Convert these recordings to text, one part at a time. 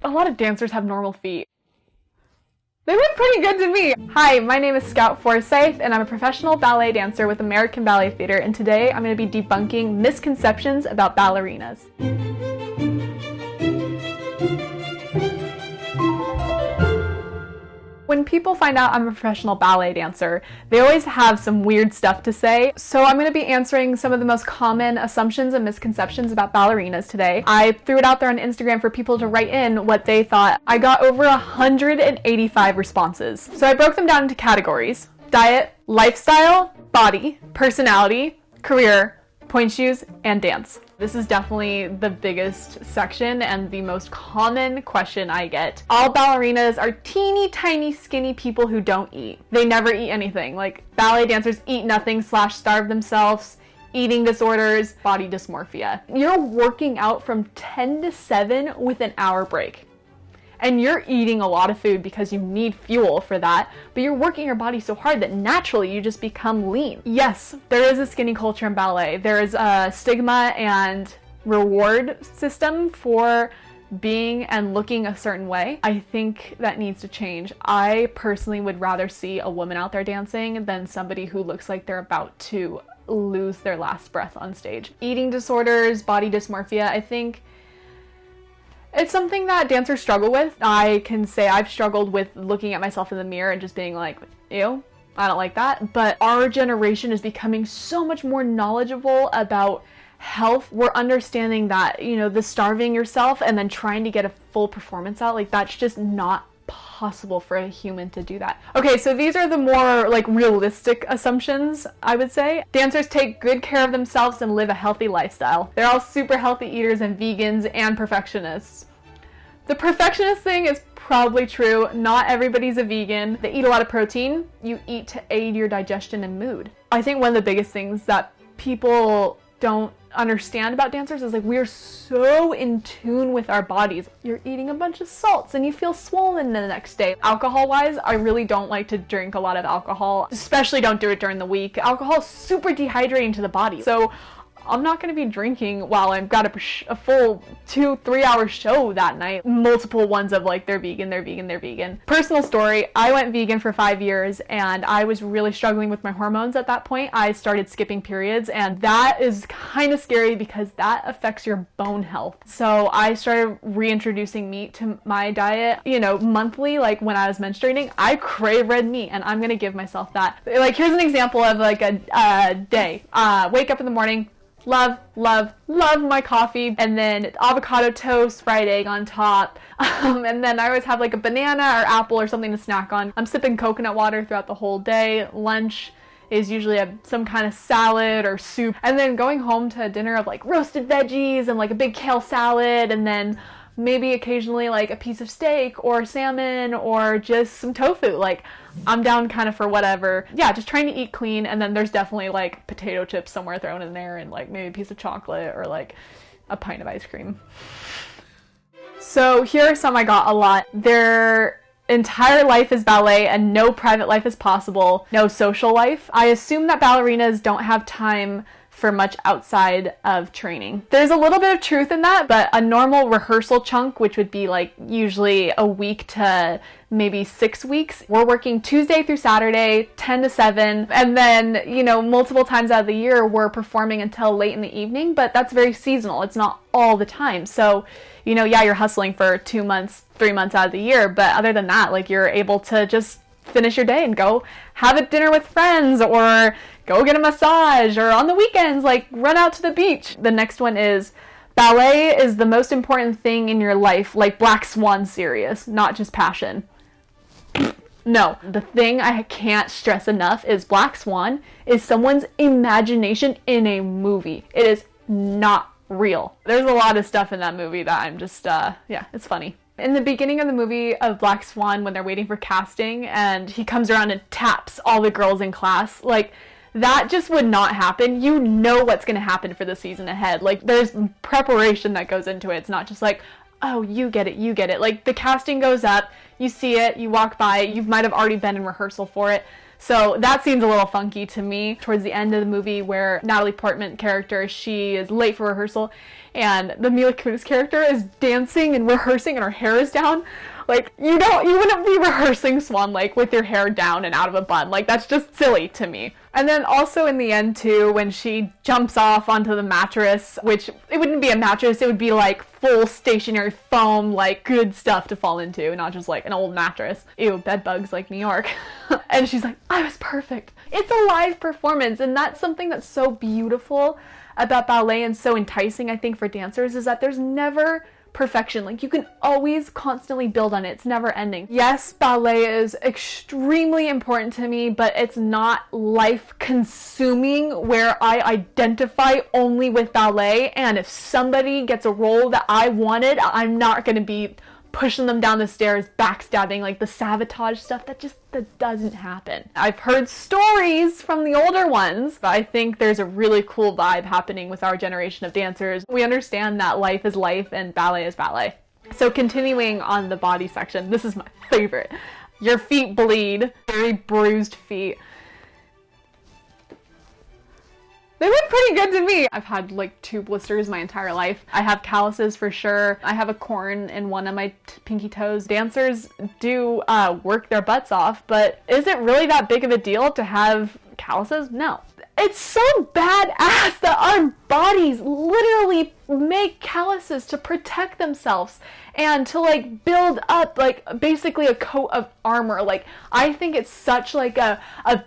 a lot of dancers have normal feet. They look pretty good to me. Hi, my name is Scout Forsythe, and I'm a professional ballet dancer with American Ballet Theater, and today I'm going to be debunking misconceptions about ballerinas. When people find out I'm a professional ballet dancer, they always have some weird stuff to say. So I'm going to be answering some of the most common assumptions and misconceptions about ballerinas today. I threw it out there on Instagram for people to write in what they thought. I got over 185 responses. So I broke them down into categories: diet, lifestyle, body, personality, career, point shoes, and dance. This is definitely the biggest section and the most common question I get. All ballerinas are teeny tiny skinny people who don't eat. They never eat anything. Like, ballet dancers eat nothing / starve themselves, eating disorders, body dysmorphia. You're working out from 10 to 7 with an hour break. And you're eating a lot of food because you need fuel for that, but you're working your body so hard that naturally you just become lean. Yes, there is a skinny culture in ballet. There is a stigma and reward system for being and looking a certain way. I think that needs to change. I personally would rather see a woman out there dancing than somebody who looks like they're about to lose their last breath on stage. Eating disorders, body dysmorphia, I think it's something that dancers struggle with. I can say I've struggled with looking at myself in the mirror and just being like, ew, I don't like that. But our generation is becoming so much more knowledgeable about health. We're understanding that, the starving yourself and then trying to get a full performance out, like, that's just not possible for a human to do that. Okay, so these are the more realistic assumptions, I would say. Dancers take good care of themselves and live a healthy lifestyle. They're all super healthy eaters and vegans and perfectionists. The perfectionist thing is probably true. Not everybody's a vegan. They eat a lot of protein. You eat to aid your digestion and mood. I think one of the biggest things that people don't understand about dancers is we're so in tune with our bodies. You're eating a bunch of salts and you feel swollen the next day. Alcohol wise, I really don't like to drink a lot of alcohol, especially don't do it during the week. Alcohol is super dehydrating to the body. So I'm not going to be drinking while I've got a full 2-3 hour show that night. Multiple ones of they're vegan. Personal story, I went vegan for 5 years and I was really struggling with my hormones at that point. I started skipping periods, and that is kind of scary because that affects your bone health. So I started reintroducing meat to my diet, monthly. When I was menstruating, I crave red meat and I'm going to give myself that. Here's an example of a day. Wake up in the morning, love my coffee, and then avocado toast, fried egg on top, and then I always have a banana or apple or something to snack on. I'm sipping coconut water throughout the whole day. Lunch is usually some kind of salad or soup, and then going home to a dinner of roasted veggies and a big kale salad, and then maybe occasionally a piece of steak or salmon or just some tofu. I'm down kind of for whatever. Yeah, just trying to eat clean, and then there's definitely potato chips somewhere thrown in there and maybe a piece of chocolate or a pint of ice cream. So here are some I got a lot. Their entire life is ballet and no private life is possible. No social life. I assume that ballerinas don't have time for much outside of training. There's a little bit of truth in that, but a normal rehearsal chunk, which would be usually a week to maybe 6 weeks, we're working Tuesday through Saturday, 10 to 7, and then, multiple times out of the year, we're performing until late in the evening, but that's very seasonal. It's not all the time. So, you're hustling for 2 months, 3 months out of the year, but other than that, you're able to just finish your day and go have a dinner with friends or go get a massage, or on the weekends, run out to the beach. The next one is ballet is the most important thing in your life, Black Swan serious, not just passion. No, the thing I can't stress enough is Black Swan is someone's imagination in a movie. It is not real. There's a lot of stuff in that movie that I'm just, it's funny. In the beginning of the movie of Black Swan, when they're waiting for casting and he comes around and taps all the girls in class, that just would not happen. You know what's going to happen for the season ahead. There's preparation that goes into it. It's not just oh, you get it. The casting goes up, you see it, you walk by, you might have already been in rehearsal for it. So that seems a little funky to me. Towards the end of the movie where Natalie Portman character, she is late for rehearsal and the Mila Kunis character is dancing and rehearsing and her hair is down. Like, you wouldn't be rehearsing Swan Lake with your hair down and out of a bun. Like, that's just silly to me. And then also in the end too, when she jumps off onto the mattress, which it wouldn't be a mattress, it would be like full stationary foam, like good stuff to fall into, not just like an old mattress. Ew, bed bugs like New York. And she's like, I was perfect. It's a live performance, and that's something that's so beautiful about ballet and so enticing, I think, for dancers, is that there's never perfection. Like, you can always constantly build on it. It's never ending. Yes, ballet is extremely important to me, but it's not life consuming where I identify only with ballet, and if somebody gets a role that I wanted, I'm not going to be pushing them down the stairs, backstabbing, like the sabotage stuff. That doesn't happen. I've heard stories from the older ones, but I think there's a really cool vibe happening with our generation of dancers. We understand that life is life and ballet is ballet. So continuing on the body section, this is my favorite. Your feet bleed, very bruised feet. They look pretty good to me. I've had like 2 blisters my entire life. I have calluses for sure. I have a corn in one of my pinky toes. Dancers do work their butts off, but is it really that big of a deal to have calluses? No. It's so badass that our bodies literally make calluses to protect themselves and to like build up like basically a coat of armor. Like, I think it's such like a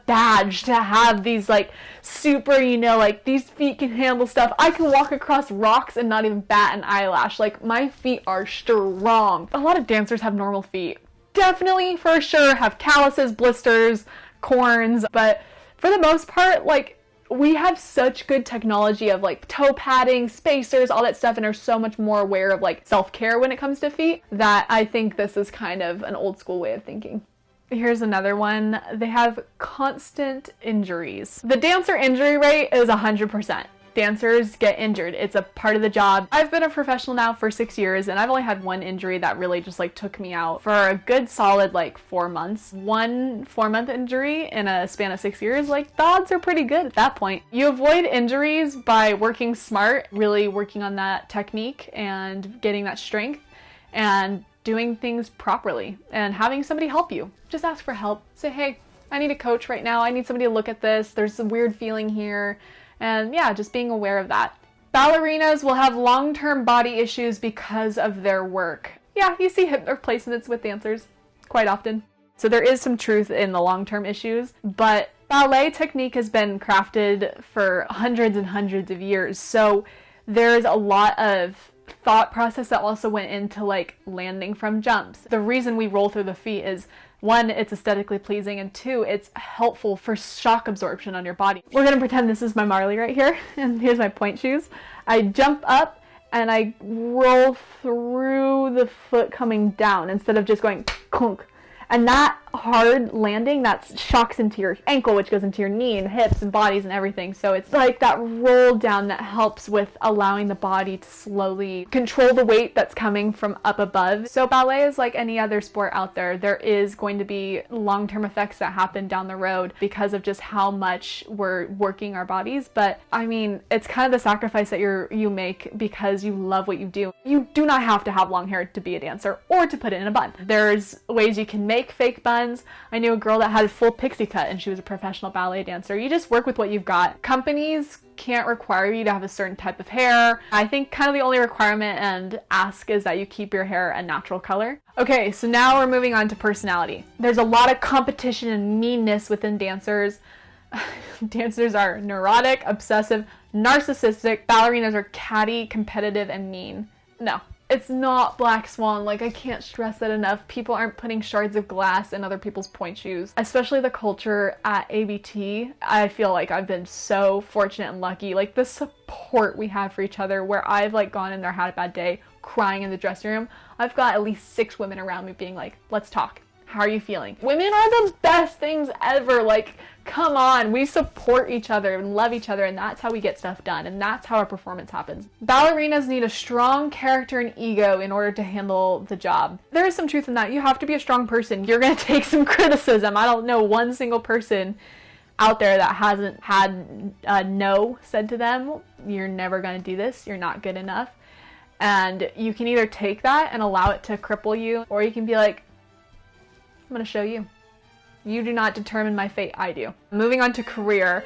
badge to have these like super, like these feet can handle stuff. I can walk across rocks and not even bat an eyelash. Like, my feet are strong. A lot of dancers have normal feet. Definitely for sure have calluses, blisters, corns, but for the most part, like, we have such good technology of like toe padding, spacers, all that stuff, and are so much more aware of like self-care when it comes to feet that I think this is kind of an old school way of thinking. Here's another one. They have constant injuries. The dancer injury rate is 100%. Dancers get injured. It's a part of the job. I've been a professional now for 6 years, and I've only had one injury that really just like took me out for a good solid like 4 months. One 4-month injury in a span of 6 years, like the odds are pretty good at that point. You avoid injuries by working smart, really working on that technique and getting that strength and doing things properly and having somebody help you. Just ask for help. Say, hey, I need a coach right now. I need somebody to look at this. There's some weird feeling here. And yeah, just being aware of that. Ballerinas will have long-term body issues because of their work. Yeah, you see hip replacements with dancers quite often. So there is some truth in the long-term issues, but ballet technique has been crafted for hundreds and hundreds of years. So there's a lot of thought process that also went into like landing from jumps. The reason we roll through the feet is 1, it's aesthetically pleasing, and 2, it's helpful for shock absorption on your body. We're gonna pretend this is my Marley right here, and here's my point shoes. I jump up and I roll through the foot coming down instead of just going clunk. And that hard landing, that shocks into your ankle, which goes into your knee and hips and bodies and everything. So it's like that roll down that helps with allowing the body to slowly control the weight that's coming from up above. So ballet is like any other sport out there. There is going to be long-term effects that happen down the road because of just how much we're working our bodies. But I mean, it's kind of the sacrifice that you make because you love what you do. You do not have to have long hair to be a dancer or to put it in a bun. There's ways you can make fake buns. I knew a girl that had a full pixie cut and she was a professional ballet dancer. You just work with what you've got. Companies can't require you to have a certain type of hair. I think kind of the only requirement and ask is that you keep your hair a natural color. Okay, so now we're moving on to personality. There's a lot of competition and meanness within dancers. Dancers are neurotic, obsessive, narcissistic. Ballerinas are catty, competitive, and mean. No. It's not Black Swan. Like, I can't stress that enough. People aren't putting shards of glass in other people's point shoes. Especially the culture at ABT. I feel like I've been so fortunate and lucky. Like, the support we have for each other, where I've like gone in there, had a bad day, crying in the dressing room. I've got at least 6 women around me being like, let's talk. How are you feeling? Women are the best things ever. Like, come on, we support each other and love each other, and that's how we get stuff done, and that's how our performance happens. Ballerinas need a strong character and ego in order to handle the job. There is some truth in that. You have to be a strong person. You're gonna take some criticism. I don't know one single person out there that hasn't had no said to them. You're never gonna do this. You're not good enough. And you can either take that and allow it to cripple you, or you can be like, I'm gonna show you. You do not determine my fate, I do. Moving on to career,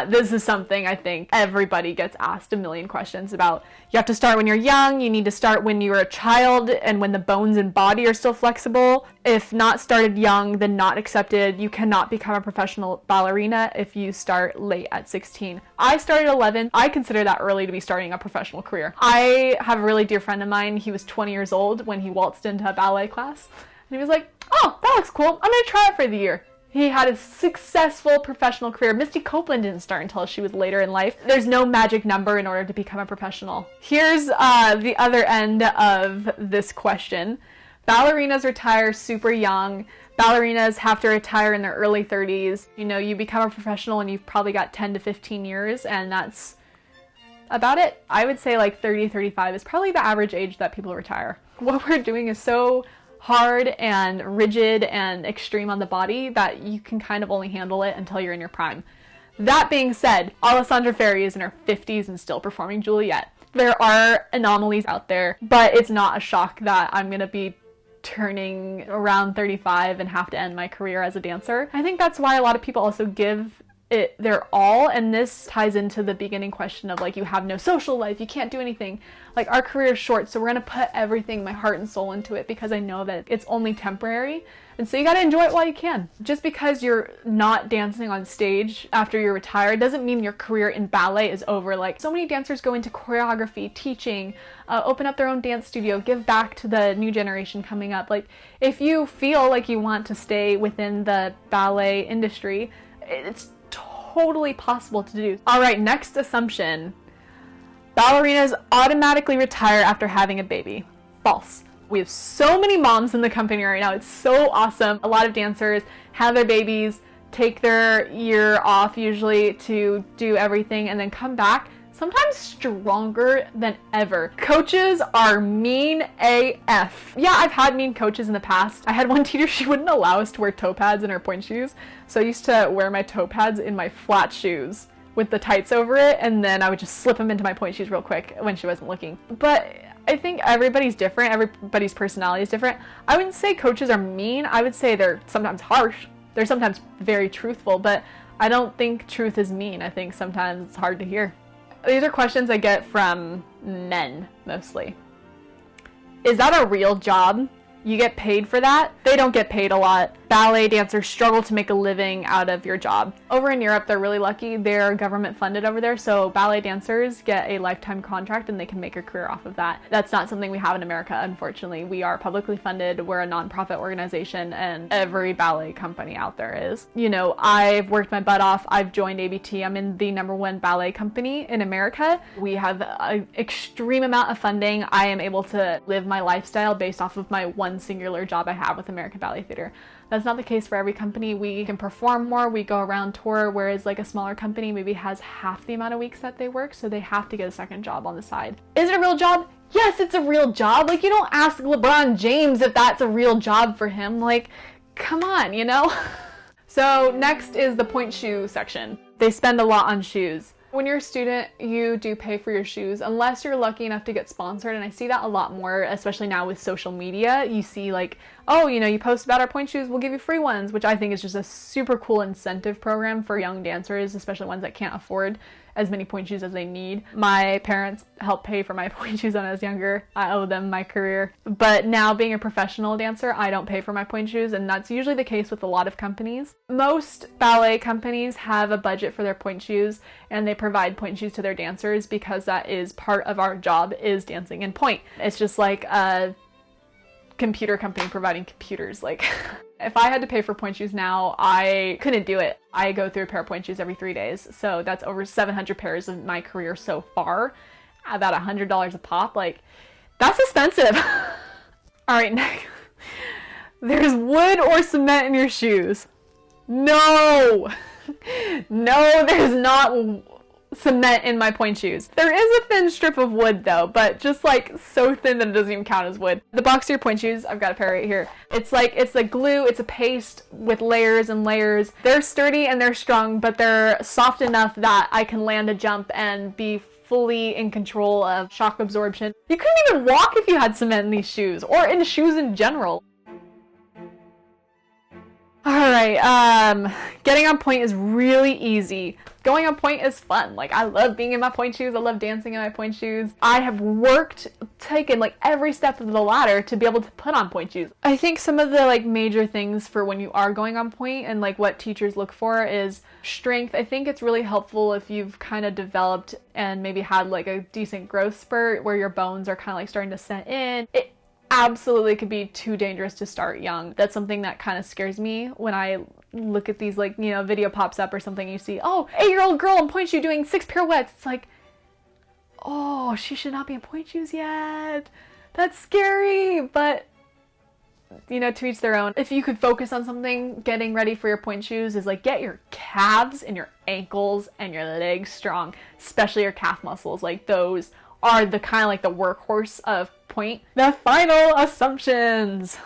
this is something I think everybody gets asked a million questions about. You have to start when you're young, you need to start when you're a child and when the bones and body are still flexible. If not started young, then not accepted. You cannot become a professional ballerina if you start late at 16. I started at 11. I consider that early to be starting a professional career. I have a really dear friend of mine. He was 20 years old when he waltzed into a ballet class. And he was like, oh, that looks cool. I'm gonna try it for the year. He had a successful professional career. Misty Copeland didn't start until she was later in life. There's no magic number in order to become a professional. Here's the other end of this question. Ballerinas retire super young. Ballerinas have to retire in their early 30s. You know, you become a professional and you've probably got 10 to 15 years, and that's about it. I would say like 30, 35 is probably the average age that people retire. What we're doing is so hard and rigid and extreme on the body that you can kind of only handle it until you're in your prime. That being said, Alessandra Ferri is in her 50s and still performing Juliet. There are anomalies out there, but it's not a shock that I'm gonna be turning around 35 and have to end my career as a dancer. I think that's why a lot of people also give it their all, and this ties into the beginning question of like, you have no social life, you can't do anything. Like, our career is short, so we're gonna put everything, my heart and soul, into it because I know that it's only temporary, and so you gotta enjoy it while you can. Just because you're not dancing on stage after you're retired doesn't mean your career in ballet is over. Like, so many dancers go into choreography, teaching, open up their own dance studio, give back to the new generation coming up. Like, if you feel like you want to stay within the ballet industry, it's totally possible to do. All right, next assumption. Ballerinas automatically retire after having a baby. False. We have so many moms in the company right now. It's so awesome. A lot of dancers have their babies, take their year off usually to do everything, and then come back, sometimes stronger than ever. Coaches are mean AF. Yeah, I've had mean coaches in the past. I had one teacher, she wouldn't allow us to wear toe pads in our pointe shoes. So I used to wear my toe pads in my flat shoes with the tights over it, and then I would just slip them into my pointe shoes real quick when she wasn't looking. But I think everybody's different. Everybody's personality is different. I wouldn't say coaches are mean. I would say they're sometimes harsh. They're sometimes very truthful, but I don't think truth is mean. I think sometimes it's hard to hear. These are questions I get from men, mostly. Is that a real job? You get paid for that? They don't get paid a lot. Ballet dancers struggle to make a living out of your job. Over in Europe, they're really lucky. They're government funded over there, so ballet dancers get a lifetime contract and they can make a career off of that. That's not something we have in America, unfortunately. We are publicly funded, we're a nonprofit organization, and every ballet company out there is. You know, I've worked my butt off. I've joined ABT. I'm in the #1 ballet company in America. We have an extreme amount of funding. I am able to live my lifestyle based off of my one singular job I have with American Ballet Theater. That's not the case for every company. We can perform more, we go around tour, whereas like a smaller company maybe has half the amount of weeks that they work, so they have to get a second job on the side. Is it a real job? Yes, it's a real job. Like, you don't ask LeBron James if that's a real job for him. Like, come on, you know? So next is the pointe shoe section. They spend a lot on shoes. When you're a student, you do pay for your shoes, unless you're lucky enough to get sponsored, and I see that a lot more, especially now with social media. You see like, oh, you know, you post about our pointe shoes, we'll give you free ones, which I think is just a super cool incentive program for young dancers, especially ones that can't afford as many pointe shoes as they need. My parents helped pay for my pointe shoes when I was younger. I owe them my career. But now being a professional dancer, I don't pay for my pointe shoes, and that's usually the case with a lot of companies. Most ballet companies have a budget for their pointe shoes, and they provide pointe shoes to their dancers because that is part of our job, is dancing in pointe. It's just like a computer company providing computers. Like, if I had to pay for pointe shoes now, I couldn't do it. I go through a pair of pointe shoes every 3 days, so that's over 700 pairs of my career so far, about $100 a pop. Like, that's expensive. All right, next. There's wood or cement in your shoes. No, no, there's not cement in my pointe shoes. There is a thin strip of wood though, but just like so thin that it doesn't even count as wood. The Boxier pointe shoes, I've got a pair right here. It's like glue, it's a paste with layers and layers. They're sturdy and they're strong, but they're soft enough that I can land a jump and be fully in control of shock absorption. You couldn't even walk if you had cement in these shoes, or in shoes in general. Alright, getting on point is really easy. Going on point is fun. Like, I love being in my point shoes. I love dancing in my point shoes. I have taken like every step of the ladder to be able to put on point shoes. I think some of the like major things for when you are going on point and like what teachers look for is strength. I think it's really helpful if you've kind of developed and maybe had like a decent growth spurt where your bones are kind of like starting to set in. It absolutely could be too dangerous to start young. That's something that kind of scares me when I look at these, like, you know, video pops up or something, you see, oh, 8-year-old girl in point shoe doing 6 pirouettes. It's like, oh, she should not be in point shoes yet. That's scary, but you know, to each their own. If you could focus on something, getting ready for your point shoes is like, get your calves and your ankles and your legs strong, especially your calf muscles. Like, those are the kind of like the workhorse of point. The final assumptions.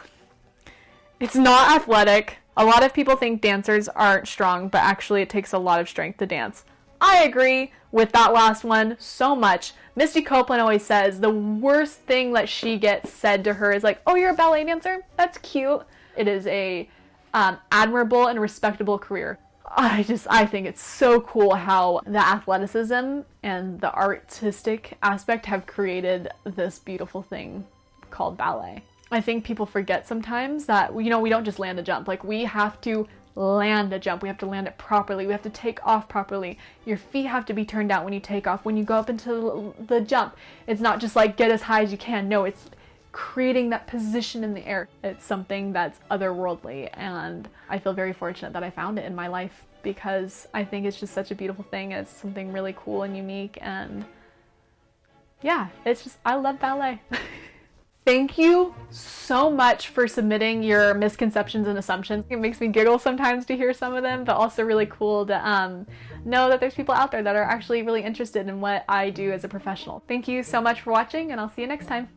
It's not athletic. A lot of people think dancers aren't strong, but actually it takes a lot of strength to dance. I agree with that last one so much. Misty Copeland always says the worst thing that she gets said to her is like, oh, you're a ballet dancer? That's cute. It is a admirable and respectable career. I think it's so cool how the athleticism and the artistic aspect have created this beautiful thing called ballet. I think people forget sometimes that, you know, we don't just land a jump. Like, we have to land a jump. We have to land it properly. We have to take off properly. Your feet have to be turned out when you take off. When you go up into the jump, it's not just like get as high as you can. No, it's creating that position in the air. It's something that's otherworldly, and I feel very fortunate that I found it in my life because I think it's just such a beautiful thing. It's something really cool and unique, and yeah, it's just, I love ballet. Thank you so much for submitting your misconceptions and assumptions. It makes me giggle sometimes to hear some of them, but also really cool to know that there's people out there that are actually really interested in what I do as a professional. Thank you so much for watching, and I'll see you next time.